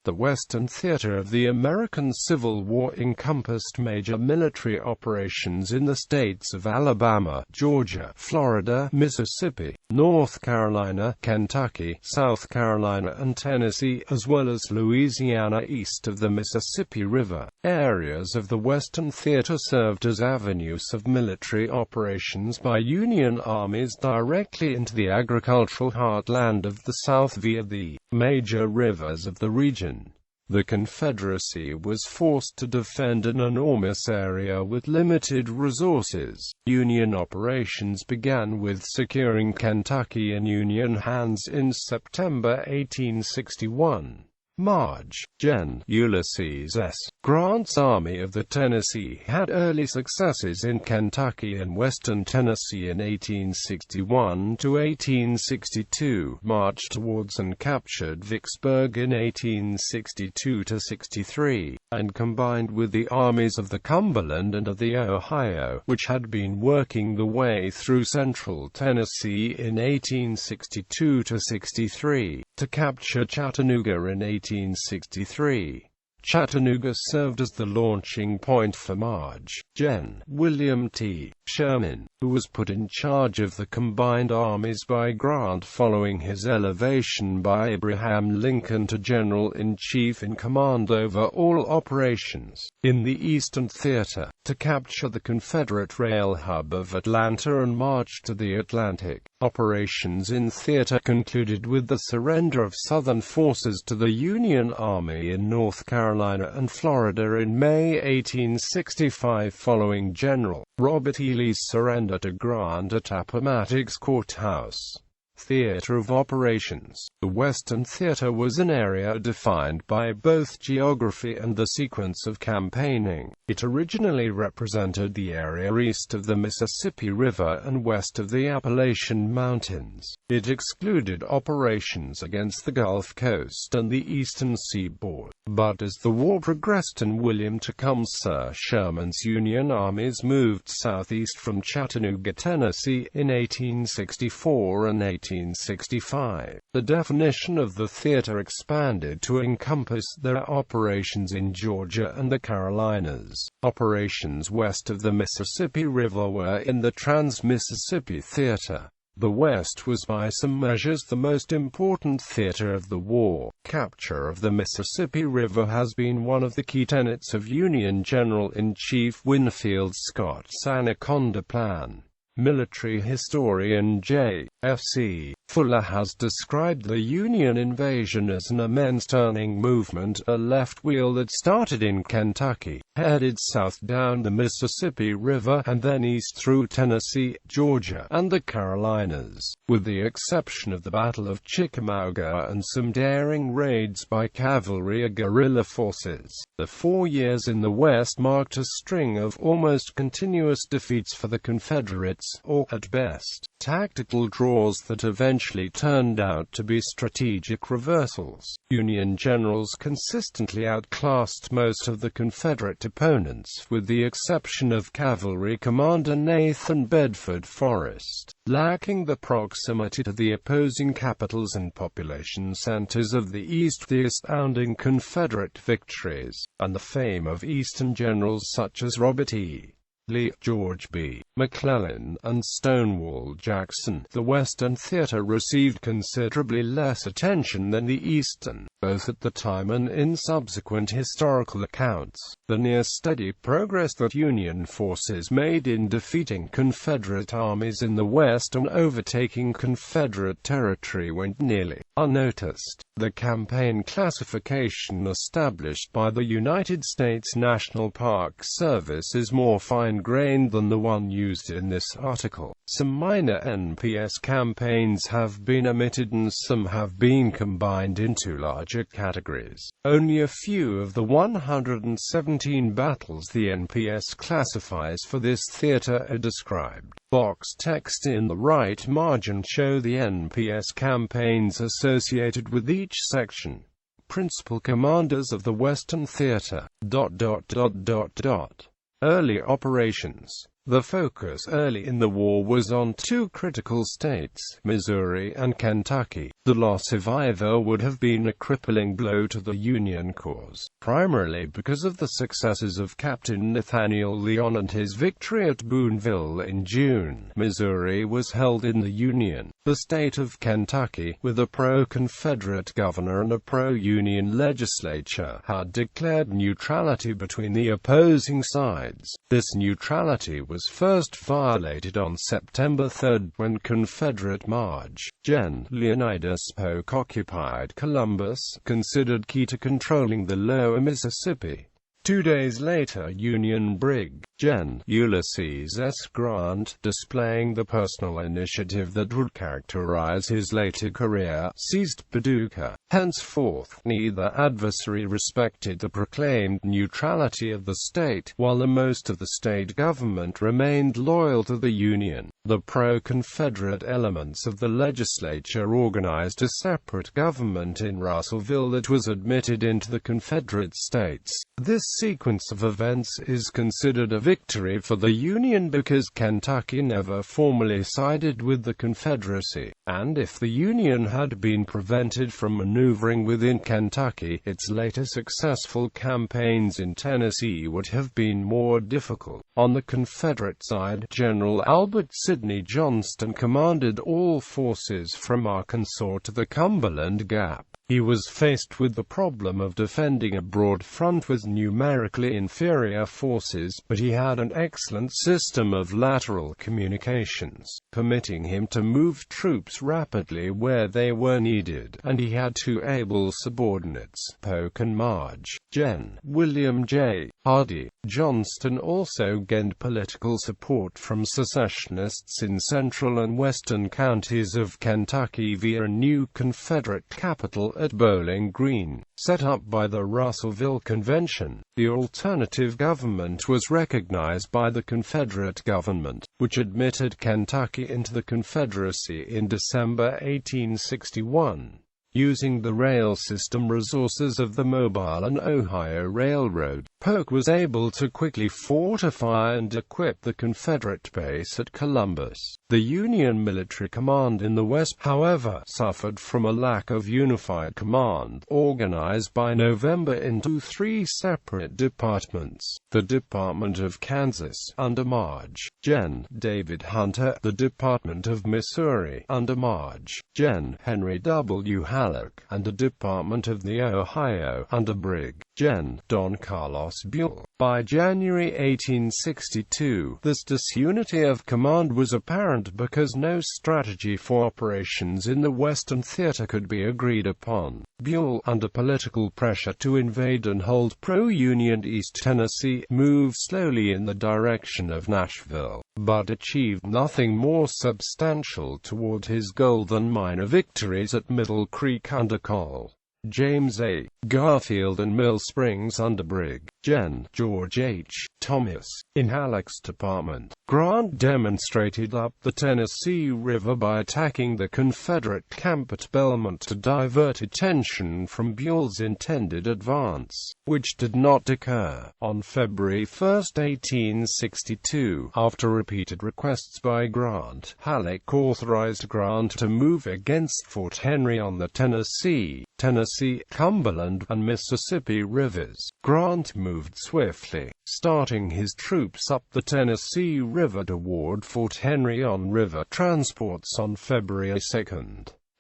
The Western Theater of the American Civil War encompassed major military operations in the states of Alabama, Georgia, Florida, Mississippi, North Carolina, Kentucky, South Carolina and Tennessee, as well as Louisiana east of the Mississippi River. Areas of the Western Theater served as avenues of military operations by Union armies directly into the agricultural heartland of the South via the major rivers of the region. The Confederacy was forced to defend an enormous area with limited resources. Union operations began with securing Kentucky in Union hands in September 1861. March. Gen. Ulysses S. Grant's Army of the Tennessee had early successes in Kentucky and western Tennessee in 1861–1862, marched towards and captured Vicksburg in 1862–63, and combined with the armies of the Cumberland and of the Ohio, which had been working the way through central Tennessee in 1862–63, to capture Chattanooga in 1863. Chattanooga served as the launching point for March. Gen. William T. Sherman, who was put in charge of the combined armies by Grant following his elevation by Abraham Lincoln to General-in-Chief in command over all operations in the Eastern Theater, to capture the Confederate rail hub of Atlanta and march to the Atlantic. Operations in theater concluded with the surrender of Southern forces to the Union Army in North Carolina and Florida in May 1865 following General Robert E. Lee's surrender to Grant at Appomattox Courthouse. Theater of operations. The Western Theater was an area defined by both geography and the sequence of campaigning. It originally represented the area east of the Mississippi River and west of the Appalachian Mountains. It excluded operations against the Gulf Coast and the eastern seaboard. But as the war progressed and William Tecumseh Sherman's Union armies moved southeast from Chattanooga, Tennessee, in 1864 and 1865, the definition of the theater expanded to encompass their operations in Georgia and the Carolinas. Operations west of the Mississippi River were in the Trans-Mississippi Theater. The West was by some measures the most important theater of the war. Capture of the Mississippi River has been one of the key tenets of Union General-in-Chief Winfield Scott's Anaconda Plan. Military historian J.F.C. Fuller has described the Union invasion as an immense turning movement, a left wheel that started in Kentucky, headed south down the Mississippi River, and then east through Tennessee, Georgia, and the Carolinas. With the exception of the Battle of Chickamauga and some daring raids by cavalry or guerrilla forces, the 4 years in the West marked a string of almost continuous defeats for the Confederates, or, at best, tactical draws that eventually turned out to be strategic reversals. Union generals consistently outclassed most of the Confederate opponents, with the exception of cavalry commander Nathan Bedford Forrest. Lacking the proximity to the opposing capitals and population centers of the East, the astounding Confederate victories, and the fame of Eastern generals such as Robert E. Lee, George B. McClellan, and Stonewall Jackson, the Western Theater received considerably less attention than the Eastern, both at the time and in subsequent historical accounts. The near-steady progress that Union forces made in defeating Confederate armies in the West and overtaking Confederate territory went nearly unnoticed. The campaign classification established by the United States National Park Service is more fine-grained than the one used in this article. Some minor NPS campaigns have been omitted and some have been combined into larger categories. Only a few of the 117 battles the NPS classifies for this theater are described. Box text in the right margin show the NPS campaigns associated with each section. Principal commanders of the Western Theater. Early operations. The focus early in the war was on two critical states, Missouri and Kentucky. The loss of either would have been a crippling blow to the Union cause, primarily because of the successes of Captain Nathaniel Lyon and his victory at Boonville in June. Missouri was held in the Union. The state of Kentucky, with a pro-Confederate governor and a pro-Union legislature, had declared neutrality between the opposing sides. This neutrality was first violated on September 3 when Confederate Marge. Gen. Leonidas Polk occupied Columbus, considered key to controlling the lower Mississippi. 2 days later, Union Brig. Gen. Ulysses S. Grant, displaying the personal initiative that would characterize his later career, seized Paducah. Henceforth, neither adversary respected the proclaimed neutrality of the state, while the most of the state government remained loyal to the Union. The pro-Confederate elements of the legislature organized a separate government in Russellville that was admitted into the Confederate States. This sequence of events is considered a victory for the Union because Kentucky never formally sided with the Confederacy, and if the Union had been prevented from maneuvering within Kentucky, its later successful campaigns in Tennessee would have been more difficult. On the Confederate side, General Albert Sidney Johnston commanded all forces from Arkansas to the Cumberland Gap. He was faced with the problem of defending a broad front with numerically inferior forces, but he had an excellent system of lateral communications, permitting him to move troops rapidly where they were needed, and he had two able subordinates, Polk and Marge. Gen. William J. Hardee. Johnston also gained political support from secessionists in central and western counties of Kentucky via a new Confederate capital at Bowling Green, set up by the Russellville Convention. The alternative government was recognized by the Confederate government, which admitted Kentucky into the Confederacy in December 1861. Using the rail system resources of the Mobile and Ohio Railroad, Polk was able to quickly fortify and equip the Confederate base at Columbus. The Union military command in the West, however, suffered from a lack of unified command, organized by November into three separate departments: the Department of Kansas, under Marge. Gen. David Hunter; the Department of Missouri, under Marge. Gen. Henry W. Halleck; and the Department of the Ohio, under Brig. Gen. Don Carlos Buell. By January 1862, this disunity of command was apparent because no strategy for operations in the Western Theater could be agreed upon. Buell, under political pressure to invade and hold pro-Union East Tennessee, moved slowly in the direction of Nashville, but achieved nothing more substantial toward his goal than minor victories at Middle Creek under Col. James A. Garfield and Mill Springs under Brig. Gen. George H. Thomas. In Halleck's department, Grant demonstrated up the Tennessee River by attacking the Confederate camp at Belmont to divert attention from Buell's intended advance, which did not occur. On February 1, 1862, after repeated requests by Grant, Halleck authorized Grant to move against Fort Henry on the Tennessee, Cumberland, and Mississippi rivers. Grant moved swiftly, starting his troops up the Tennessee River toward Fort Henry on river transports on February 2.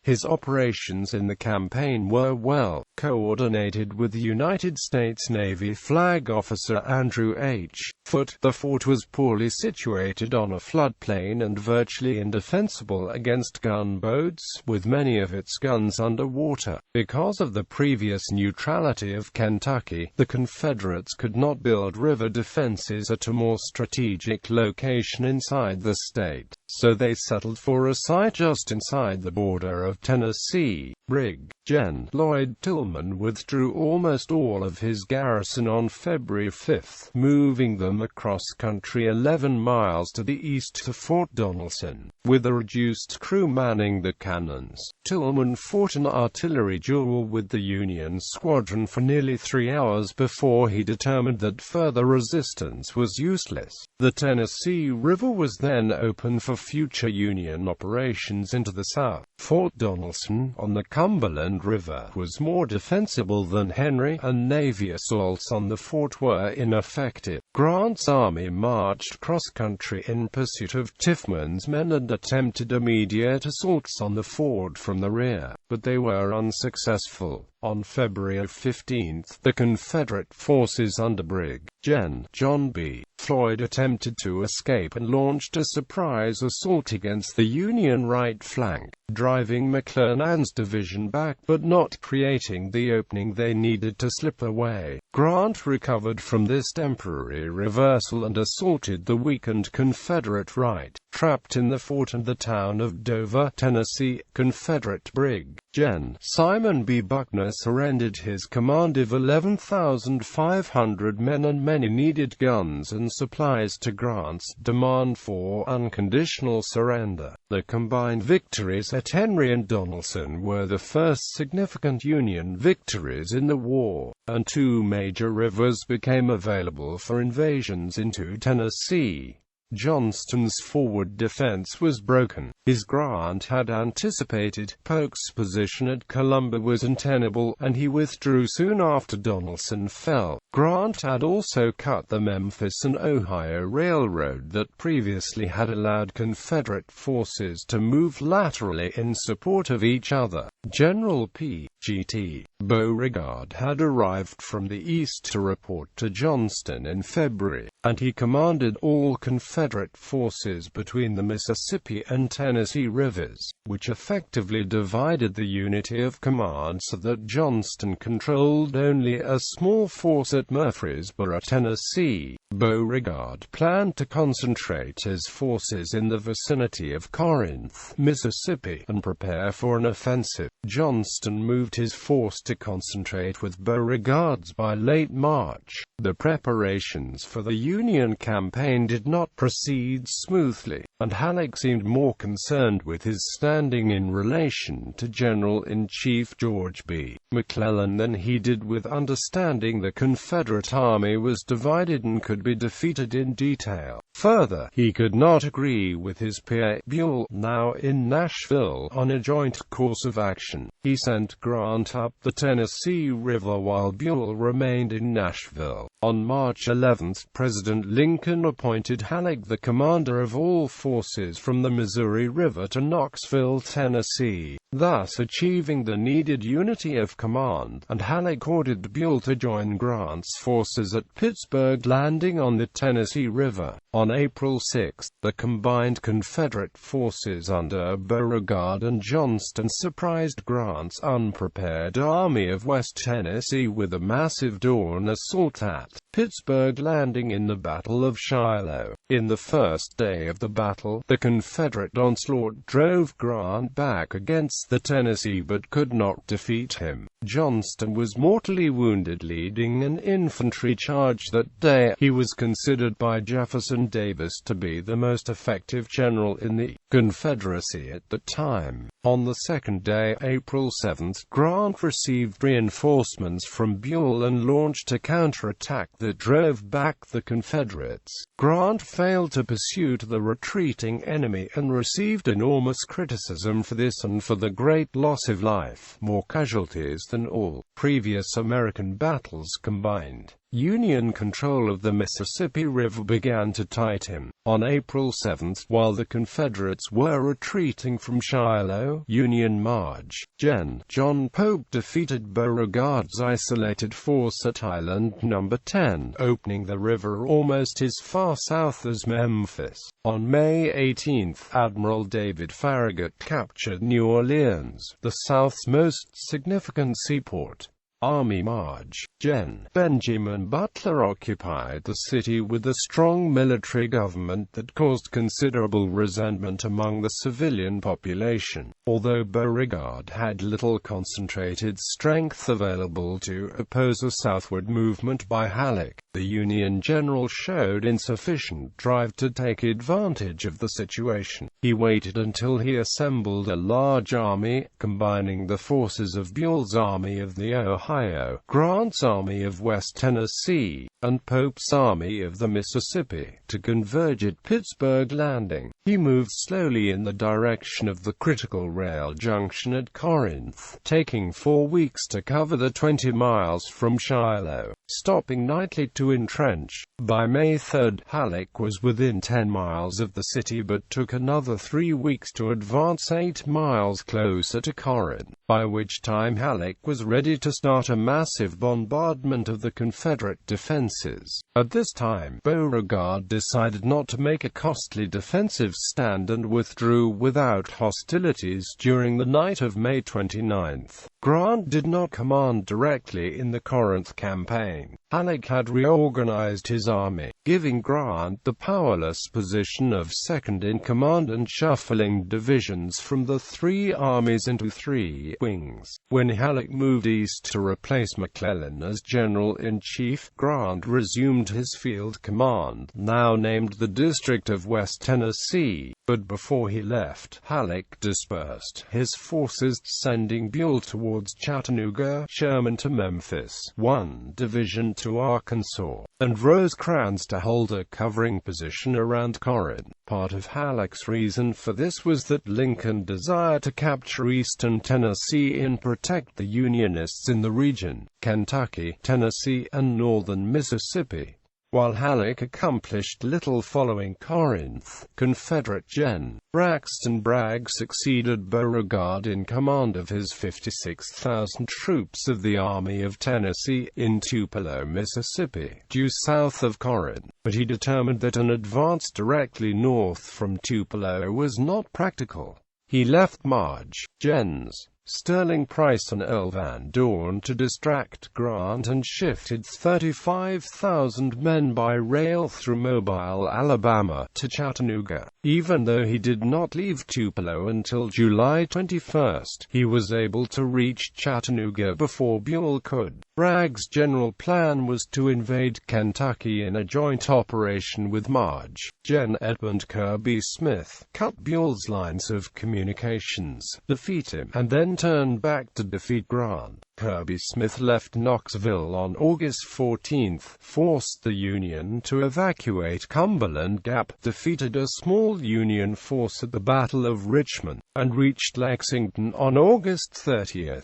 His operations in the campaign were well coordinated with the United States Navy Flag Officer Andrew H. Foote. The fort was poorly situated on a floodplain and virtually indefensible against gunboats, with many of its guns under water. Because of the previous neutrality of Kentucky, the Confederates could not build river defenses at a more strategic location inside the state, so they settled for a site just inside the border of Tennessee. Brig. Gen. Lloyd Tillman withdrew almost all of his garrison on February 5, moving them across country 11 miles to the east to Fort Donelson, with a reduced crew manning the cannons. Tillman fought an artillery duel with the Union squadron for nearly 3 hours before he determined that further resistance was useless. The Tennessee River was then open for future Union operations into the south. Fort Donelson, on the Cumberland River, was more defensible than Henry, and Navy assaults on the fort were ineffective. Grant's army marched cross-country in pursuit of Tiffman's men and attempted immediate assaults on the fort from the rear, but they were unsuccessful. On February 15, the Confederate forces under Brig. Gen. John B. Floyd attempted to escape and launched a surprise assault against the Union right flank, driving McClernand's division back but not creating the opening they needed to slip away. Grant recovered from this temporary reversal and assaulted the weakened Confederate right, trapped in the fort and the town of Dover, Tennessee. Confederate Brig. Gen. Simon B. Buckner surrendered his command of 11,500 men and many needed guns and supplies to Grant's demand for unconditional surrender. The combined victories at Henry and Donelson were the first significant Union victories in the war, and 2 major rivers became available for invasions into Tennessee. Johnston's forward defense was broken. His Grant had anticipated. Polk's position at Columbia was untenable, and he withdrew soon after Donelson fell. Grant had also cut the Memphis and Ohio Railroad that previously had allowed Confederate forces to move laterally in support of each other. General P.G.T. Beauregard had arrived from the east to report to Johnston in February, and he commanded all Confederate forces between the Mississippi and Tennessee rivers, which effectively divided the unity of command so that Johnston controlled only a small force at Murfreesboro, Tennessee. Beauregard planned to concentrate his forces in the vicinity of Corinth, Mississippi, and prepare for an offensive. Johnston moved his force to concentrate with Beauregard's by late March. The preparations for the Union campaign did not proceed smoothly, and Halleck seemed more concerned with his standing in relation to General-in-Chief George B. McClellan than he did with understanding the Confederate army was divided and could be defeated in detail. Further, he could not agree with his peer, Buell, now in Nashville, on a joint course of action. He sent Grant up the Tennessee River while Buell remained in Nashville. On March 11, President Lincoln appointed Halleck the commander of all forces from the Missouri River to Knoxville, Tennessee, thus achieving the needed unity of command, and Halleck ordered Buell to join Grant's forces at Pittsburgh Landing on the Tennessee River. On April 6, the combined Confederate forces under Beauregard and Johnston surprised Grant's unprepared Army of West Tennessee with a massive dawn assault at Pittsburgh Landing in the Battle of Shiloh. In the first day of the battle, the Confederate onslaught drove Grant back against the Tennessee but could not defeat him. Johnston was mortally wounded leading an infantry charge that day. He was considered by Jefferson Davis to be the most effective general in the Confederacy at the time. On the second day, April 7, Grant received reinforcements from Buell and launched a counterattack that drove back the Confederates. Grant failed to pursue the retreating enemy and received enormous criticism for this and for the great loss of life, more casualties than all previous American battles combined. Union control of the Mississippi River began to tighten. On April 7, while the Confederates were retreating from Shiloh, Union March. Gen. John Pope defeated Beauregard's isolated force at Island No. 10, opening the river almost as far south as Memphis. On May 18, Admiral David Farragut captured New Orleans, the South's most significant seaport. Army March. Gen. Benjamin Butler occupied the city with a strong military government that caused considerable resentment among the civilian population. Although Beauregard had little concentrated strength available to oppose a southward movement by Halleck, the Union general showed insufficient drive to take advantage of the situation. He waited until he assembled a large army, combining the forces of Buell's Army of the Ohio, Grant's Army of West Tennessee, and Pope's Army of the Mississippi, to converge at Pittsburgh Landing. He moved slowly in the direction of the critical rail junction at Corinth, taking 4 weeks to cover the 20 miles from Shiloh, stopping nightly to entrench. By May 3, Halleck was within 10 miles of the city but took another 3 weeks to advance 8 miles closer to Corinth, by which time Halleck was ready to start a massive bombardment of the Confederate defenses. At this time, Beauregard decided not to make a costly defensive stand and withdrew without hostilities during the night of May 29. Grant did not command directly in the Corinth campaign. Halleck had reorganized his army, giving Grant the powerless position of second in command and shuffling divisions from the 3 armies into 3 wings. When Halleck moved east to replace McClellan as general-in-chief, Grant resumed his field command, now named the District of West Tennessee. But before he left, Halleck dispersed his forces, sending Buell towards Chattanooga, Sherman to Memphis, one division to Arkansas, and Rosecrans to hold a covering position around Corinth. Part of Halleck's reason for this was that Lincoln desired to capture eastern Tennessee and protect the Unionists in the region, Kentucky, Tennessee, and northern Mississippi. While Halleck accomplished little following Corinth, Confederate Gen. Braxton Bragg succeeded Beauregard in command of his 56,000 troops of the Army of Tennessee in Tupelo, Mississippi, due south of Corinth, but he determined that an advance directly north from Tupelo was not practical. He left March, Gens. Sterling Price and Earl Van Dorn to distract Grant and shifted 35,000 men by rail through Mobile, Alabama, to Chattanooga. Even though he did not leave Tupelo until July 21, he was able to reach Chattanooga before Buell could. Bragg's general plan was to invade Kentucky in a joint operation with March, Gen. Edmund Kirby Smith, cut Buell's lines of communications, defeat him, and then turn back to defeat Grant. Kirby Smith left Knoxville on August 14, forced the Union to evacuate Cumberland Gap, defeated a small Union force at the Battle of Richmond, and reached Lexington on August 30.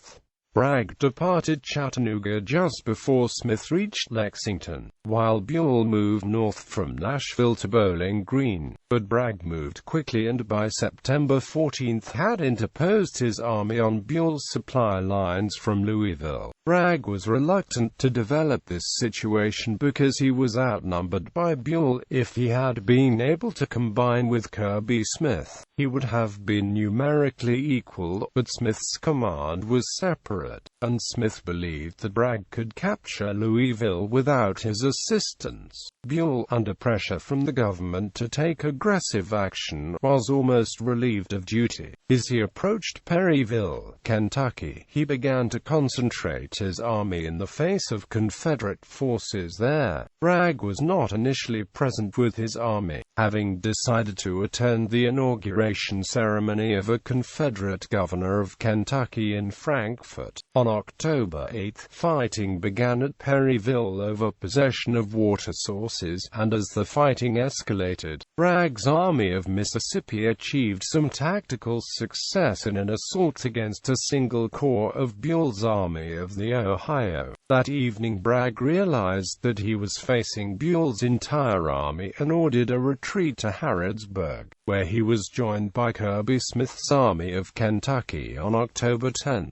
Bragg departed Chattanooga just before Smith reached Lexington, while Buell moved north from Nashville to Bowling Green. But Bragg moved quickly and by September 14 had interposed his army on Buell's supply lines from Louisville. Bragg was reluctant to develop this situation because he was outnumbered by Buell. If he had been able to combine with Kirby Smith, he would have been numerically equal, but Smith's command was separate, and Smith believed that Bragg could capture Louisville without his assistance. Buell, under pressure from the government to take aggressive action, was almost relieved of duty. As he approached Perryville, Kentucky, he began to concentrate his army in the face of Confederate forces there. Bragg was not initially present with his army, having decided to attend the inauguration ceremony of a Confederate governor of Kentucky in Frankfort. On October 8, fighting began at Perryville over possession of water sources, and as the fighting escalated, Bragg's Army of Mississippi achieved some tactical success in an assault against a single corps of Buell's Army of the Ohio. That evening Bragg realized that he was facing Buell's entire army and ordered a retreat to Harrodsburg, where he was joined by Kirby Smith's Army of Kentucky on October 10.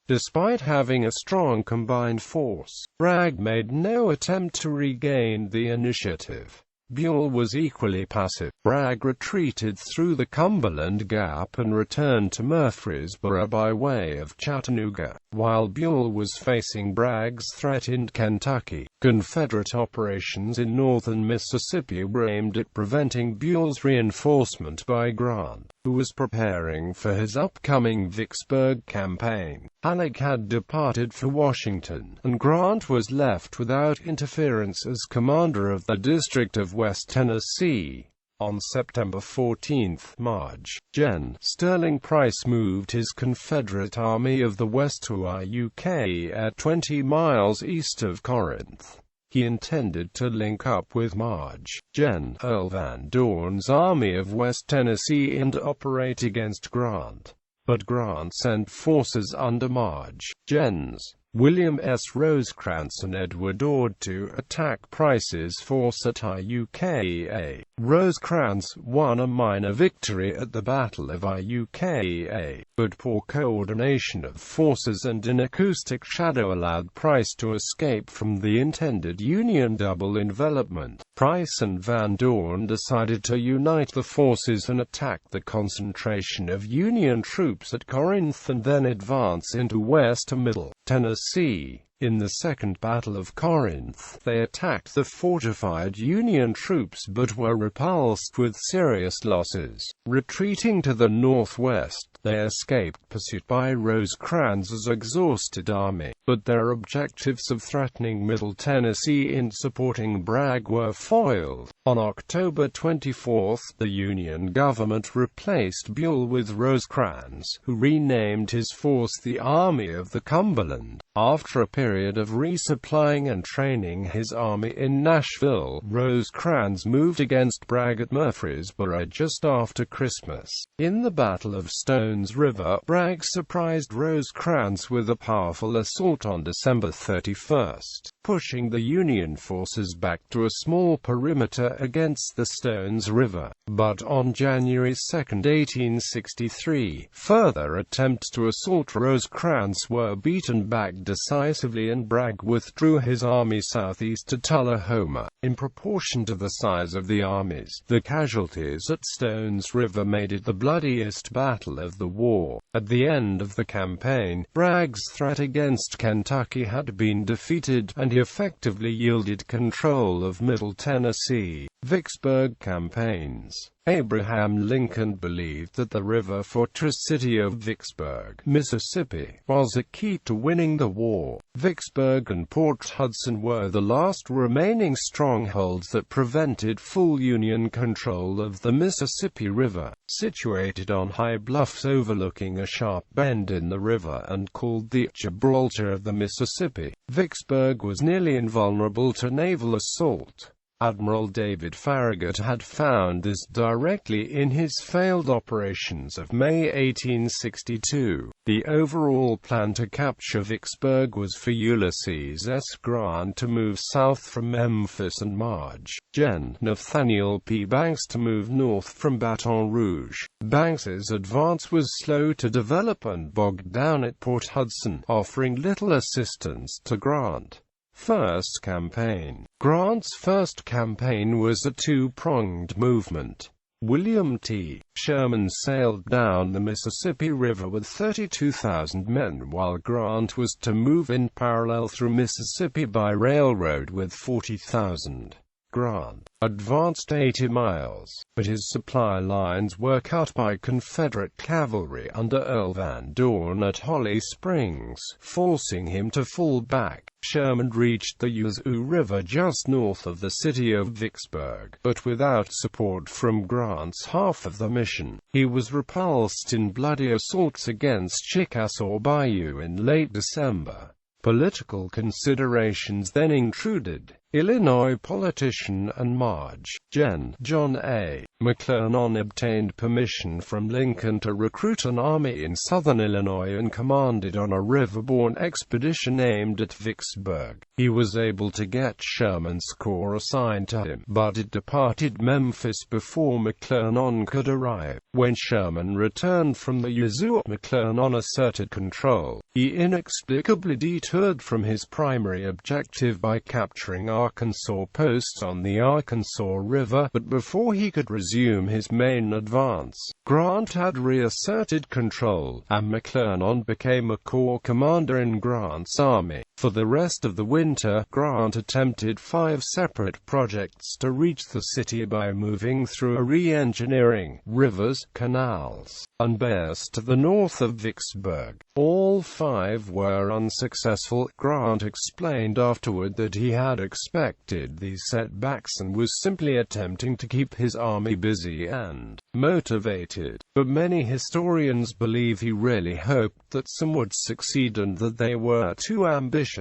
Despite having a strong combined force, Bragg made no attempt to regain the initiative. Buell was equally passive. Bragg retreated through the Cumberland Gap and returned to Murfreesboro by way of Chattanooga. While Buell was facing Bragg's threat in Kentucky, Confederate operations in northern Mississippi were aimed at preventing Buell's reinforcement by Grant, who was preparing for his upcoming Vicksburg campaign. Halleck had departed for Washington, and Grant was left without interference as commander of the District of West Tennessee. On September 14, March, Gen. Sterling Price moved his Confederate Army of the West to Iuka at 20 miles east of Corinth. He intended to link up with March, Gen. Earl Van Dorn's Army of West Tennessee and operate against Grant. But Grant sent forces under March, Gens. William S. Rosecrans and Edward Ord to attack Price's force at Iuka. Rosecrans won a minor victory at the Battle of Iuka, but poor coordination of forces and an acoustic shadow allowed Price to escape from the intended Union double envelopment. Price and Van Dorn decided to unite the forces and attack the concentration of Union troops at Corinth and then advance into West to Middle Tennessee. In the Second Battle of Corinth, they attacked the fortified Union troops but were repulsed with serious losses. Retreating to the northwest, they escaped pursuit by Rosecrans's exhausted army, but their objectives of threatening Middle Tennessee and supporting Bragg were foiled. On October 24, the Union government replaced Buell with Rosecrans, who renamed his force the Army of the Cumberland. After a period of resupplying and training his army in Nashville, Rosecrans moved against Bragg at Murfreesboro just after Christmas. In the Battle of Stones River, Bragg surprised Rosecrans with a powerful assault on December 31, pushing the Union forces back to a small perimeter against the Stones River. But on January 2, 1863, further attempts to assault Rosecrans were beaten back decisively and Bragg withdrew his army southeast to Tullahoma. In proportion to the size of the armies, the casualties at Stones River made it the bloodiest battle of the war. At the end of the campaign, Bragg's threat against Kentucky had been defeated, and he effectively yielded control of Middle Tennessee. Vicksburg Campaigns. Abraham Lincoln believed that the river fortress city of Vicksburg, Mississippi, was a key to winning the war. Vicksburg and Port Hudson were the last remaining strongholds that prevented full Union control of the Mississippi River. Situated on high bluffs overlooking a sharp bend in the river and called the Gibraltar of the Mississippi, Vicksburg was nearly invulnerable to naval assault. Admiral David Farragut had found this directly in his failed operations of May 1862. The overall plan to capture Vicksburg was for Ulysses S. Grant to move south from Memphis and March, Gen. Nathaniel P. Banks to move north from Baton Rouge. Banks's advance was slow to develop and bogged down at Port Hudson, offering little assistance to Grant. First campaign. Grant's first campaign was a two-pronged movement. William T. Sherman sailed down the Mississippi River with 32,000 men, while Grant was to move in parallel through Mississippi by railroad with 40,000. Grant advanced 80 miles, but his supply lines were cut by Confederate cavalry under Earl Van Dorn at Holly Springs, forcing him to fall back. Sherman reached the Yazoo River just north of the city of Vicksburg, but without support from Grant's half of the mission. He was repulsed in bloody assaults against Chickasaw Bayou in late December. Political considerations then intruded. Illinois politician and March, Gen. John A. McClernand obtained permission from Lincoln to recruit an army in southern Illinois and commanded on a riverborne expedition aimed at Vicksburg. He was able to get Sherman's corps assigned to him, but it departed Memphis before McClernand could arrive. When Sherman returned from the Yazoo, McClernand asserted control. He inexplicably detoured from his primary objective by capturing Arkansas posts on the Arkansas River, but before he could resume his main advance, Grant had reasserted control, and McClernand became a corps commander in Grant's army. For the rest of the winter, Grant attempted 5 separate projects to reach the city by moving through re-engineering rivers, canals, and bears to the north of Vicksburg. All 5 were unsuccessful. Grant explained afterward that he had expected these setbacks and was simply attempting to keep his army busy and motivated. But many historians believe he really hoped that some would succeed and that they were too ambitious.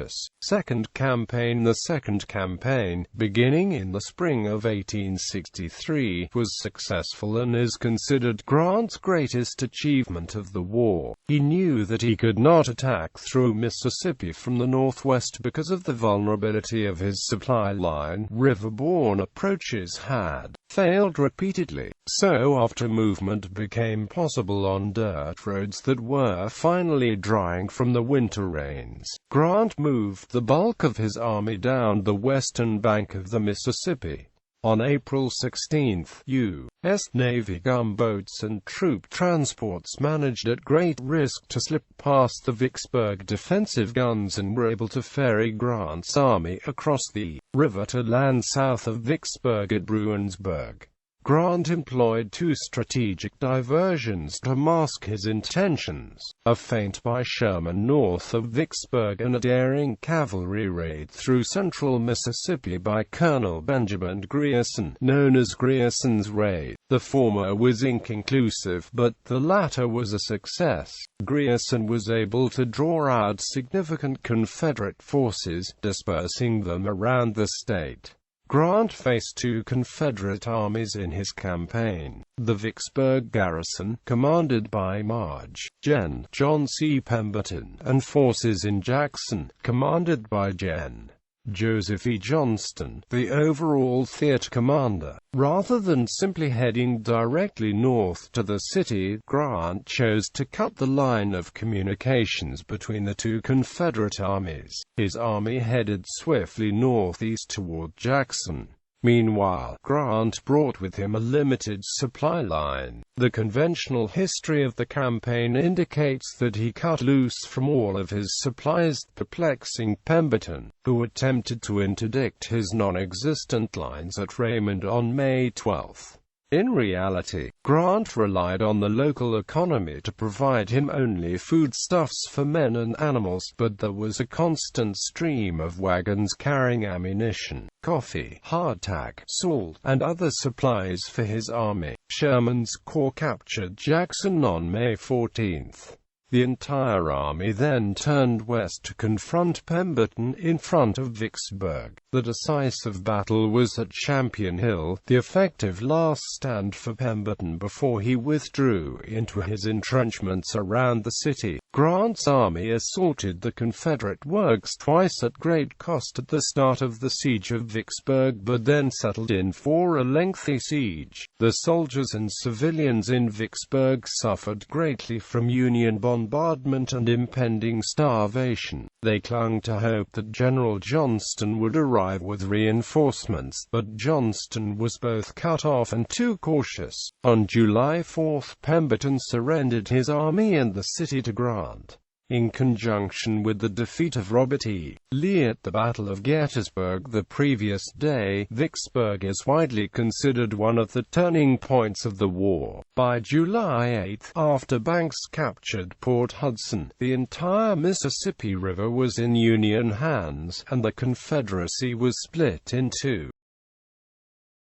Second campaign. The second campaign, beginning in the spring of 1863, was successful and is considered Grant's greatest achievement of the war. He knew that he could not attack through Mississippi from the northwest because of the vulnerability of his supply line. Riverborne approaches had failed repeatedly, so after movement became possible on dirt roads that were finally drying from the winter rains, Grant moved the bulk of his army down the western bank of the Mississippi. On April 16, U.S. Navy gunboats and troop transports managed at great risk to slip past the Vicksburg defensive guns and were able to ferry Grant's army across the river to land south of Vicksburg at Bruinsburg. Grant employed 2 strategic diversions to mask his intentions: a feint by Sherman north of Vicksburg and a daring cavalry raid through central Mississippi by Colonel Benjamin Grierson, known as Grierson's Raid. The former was inconclusive, but the latter was a success. Grierson was able to draw out significant Confederate forces, dispersing them around the state. Grant faced 2 Confederate armies in his campaign: the Vicksburg garrison, commanded by Marge, Gen. John C. Pemberton, and forces in Jackson, commanded by Gen. Joseph E. Johnston, the overall theater commander. Rather than simply heading directly north to the city, Grant chose to cut the line of communications between the 2 Confederate armies. His army headed swiftly northeast toward Jackson. Meanwhile, Grant brought with him a limited supply line. The conventional history of the campaign indicates that he cut loose from all of his supplies, perplexing Pemberton, who attempted to interdict his non-existent lines at Raymond on May 12. In reality, Grant relied on the local economy to provide him only foodstuffs for men and animals, but there was a constant stream of wagons carrying ammunition, coffee, hardtack, salt, and other supplies for his army. Sherman's corps captured Jackson on May 14. The entire army then turned west to confront Pemberton in front of Vicksburg. The decisive battle was at Champion Hill, the effective last stand for Pemberton before he withdrew into his entrenchments around the city. Grant's army assaulted the Confederate works twice at great cost at the start of the siege of Vicksburg, but then settled in for a lengthy siege. The soldiers and civilians in Vicksburg suffered greatly from Union bombardment and impending starvation. They clung to hope that General Johnston would arrive with reinforcements, but Johnston was both cut off and too cautious. On July 4, Pemberton surrendered his army and the city to Grant. In conjunction with the defeat of Robert E. Lee at the Battle of Gettysburg the previous day, Vicksburg is widely considered one of the turning points of the war. By July 8, after Banks captured Port Hudson, the entire Mississippi River was in Union hands, and the Confederacy was split in 2.